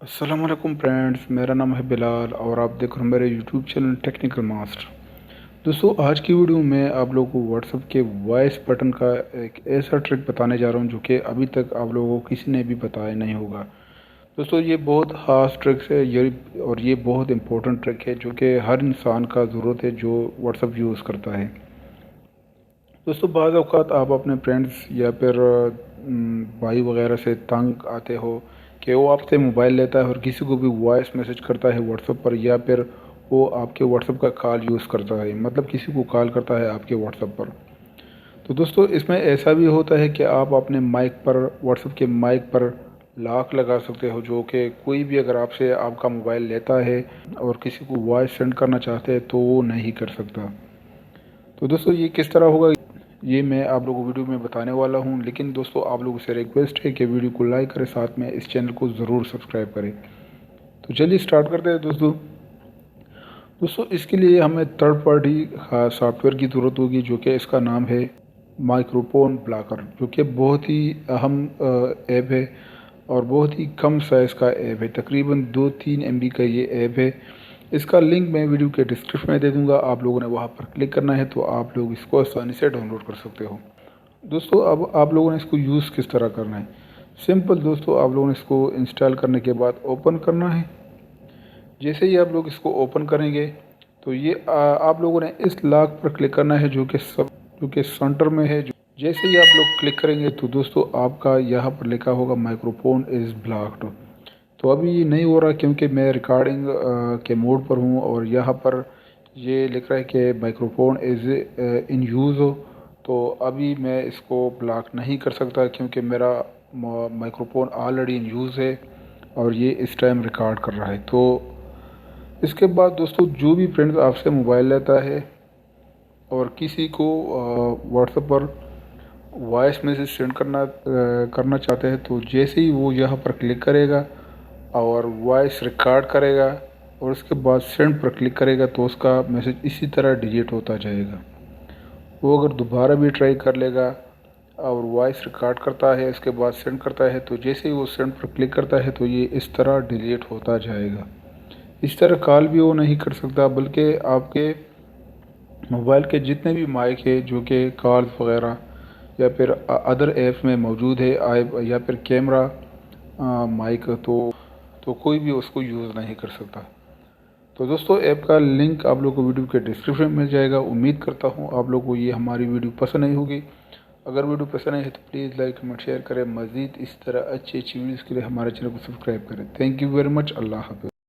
السلام علیکم فرینڈز، میرا نام ہے بلال اور آپ دیکھ رہے ہیں میرے یوٹیوب چینل ٹیکنیکل ماسٹر۔ دوستو آج کی ویڈیو میں آپ لوگوں کو واٹس ایپ کے وائس بٹن کا ایک ایسا ٹرک بتانے جا رہا ہوں جو کہ ابھی تک آپ لوگوں کو کسی نے بھی بتایا نہیں ہوگا۔ دوستو یہ بہت خاص ٹرک ہے اور یہ بہت امپورٹنٹ ٹرک ہے جو کہ ہر انسان کا ضرورت ہے جو واٹس ایپ یوز کرتا ہے۔ دوستو بعض اوقات آپ اپنے فرینڈز یا پھر بھائی وغیرہ سے تنگ آتے ہو کہ وہ آپ سے موبائل لیتا ہے اور کسی کو بھی وائس میسج کرتا ہے واٹس ایپ پر، یا پھر وہ آپ کے واٹس ایپ کا کال یوز کرتا ہے، مطلب کسی کو کال کرتا ہے آپ کے واٹس ایپ پر۔ تو دوستو اس میں ایسا بھی ہوتا ہے کہ آپ اپنے مائک پر، واٹس ایپ کے مائک پر لاک لگا سکتے ہو، جو کہ کوئی بھی اگر آپ سے آپ کا موبائل لیتا ہے اور کسی کو وائس سینڈ کرنا چاہتے ہیں تو وہ نہیں کر سکتا۔ تو دوستو یہ کس طرح ہوگا یہ میں آپ لوگوں کو ویڈیو میں بتانے والا ہوں، لیکن دوستو آپ لوگوں سے ریکویسٹ ہے کہ ویڈیو کو لائک کریں، ساتھ میں اس چینل کو ضرور سبسکرائب کریں۔ تو چلیے سٹارٹ کرتے ہیں دوستو اس کے لیے ہمیں تھرڈ پارٹی سافٹ ویئر کی ضرورت ہوگی جو کہ اس کا نام ہے مائکروفون بلاکر، جو کہ بہت ہی اہم ایپ ہے اور بہت ہی کم سائز کا ایپ ہے، تقریباً 2-3 MB کا یہ ایپ ہے۔ اس کا لنک میں ویڈیو کے ڈسکرپشن میں دے دوں گا، آپ لوگوں نے وہاں پر کلک کرنا ہے تو آپ لوگ اس کو آسانی سے ڈاؤن لوڈ کر سکتے ہو۔ دوستو اب آپ لوگوں نے اس کو یوز کس طرح کرنا ہے؟ سمپل دوستو، آپ لوگوں نے اس کو انسٹال کرنے کے بعد اوپن کرنا ہے۔ جیسے ہی آپ لوگ اس کو اوپن کریں گے تو یہ آپ لوگوں نے اس لاک پر کلک کرنا ہے جو کہ سینٹر میں ہے۔ جیسے ہی آپ لوگ کلک کریں گے تو دوستو آپ کا یہاں پر لکھا ہوگا مائکروفون از بلاکڈ۔ تو ابھی یہ نہیں ہو رہا کیونکہ میں ریکارڈنگ کے موڈ پر ہوں اور یہاں پر یہ لکھ رہا ہے کہ مائکروفون از ان یوز ہو، تو ابھی میں اس کو بلاک نہیں کر سکتا کیونکہ میرا مائکروفون آلریڈی ان یوز ہے اور یہ اس ٹائم ریکارڈ کر رہا ہے۔ تو اس کے بعد دوستو جو بھی فرینڈز آپ سے موبائل لیتا ہے اور کسی کو واٹس ایپ پر وائس میسیج سینڈ کرنا چاہتے ہیں تو جیسے ہی وہ یہاں پر کلک کرے گا اور وائس ریکارڈ کرے گا اور اس کے بعد سینڈ پر کلک کرے گا تو اس کا میسیج اسی طرح ڈیلیٹ ہوتا جائے گا۔ وہ اگر دوبارہ بھی ٹرائی کر لے گا اور وائس ریکارڈ کرتا ہے اس کے بعد سینڈ کرتا ہے تو جیسے ہی وہ سینڈ پر کلک کرتا ہے تو یہ اس طرح ڈیلیٹ ہوتا جائے گا۔ اس طرح کال بھی وہ نہیں کر سکتا، بلکہ آپ کے موبائل کے جتنے بھی مائک ہے جو کہ کالز وغیرہ یا پھر ادر ایپ میں موجود ہے یا پھر کیمرہ مائک، تو کوئی بھی اس کو یوز نہیں کر سکتا۔ تو دوستو ایپ کا لنک آپ لوگوں کو ویڈیو کے ڈسکرپشن میں مل جائے گا۔ امید کرتا ہوں آپ لوگوں کو یہ ہماری ویڈیو پسند نہیں ہوگی۔ اگر ویڈیو پسند نہیں ہے تو پلیز لائک کمنٹ شیئر کریں، مزید اس طرح اچھی ویڈیوز کے لیے ہمارے چینل کو سبسکرائب کریں۔ تھینک یو ویری مچ، اللہ حافظ۔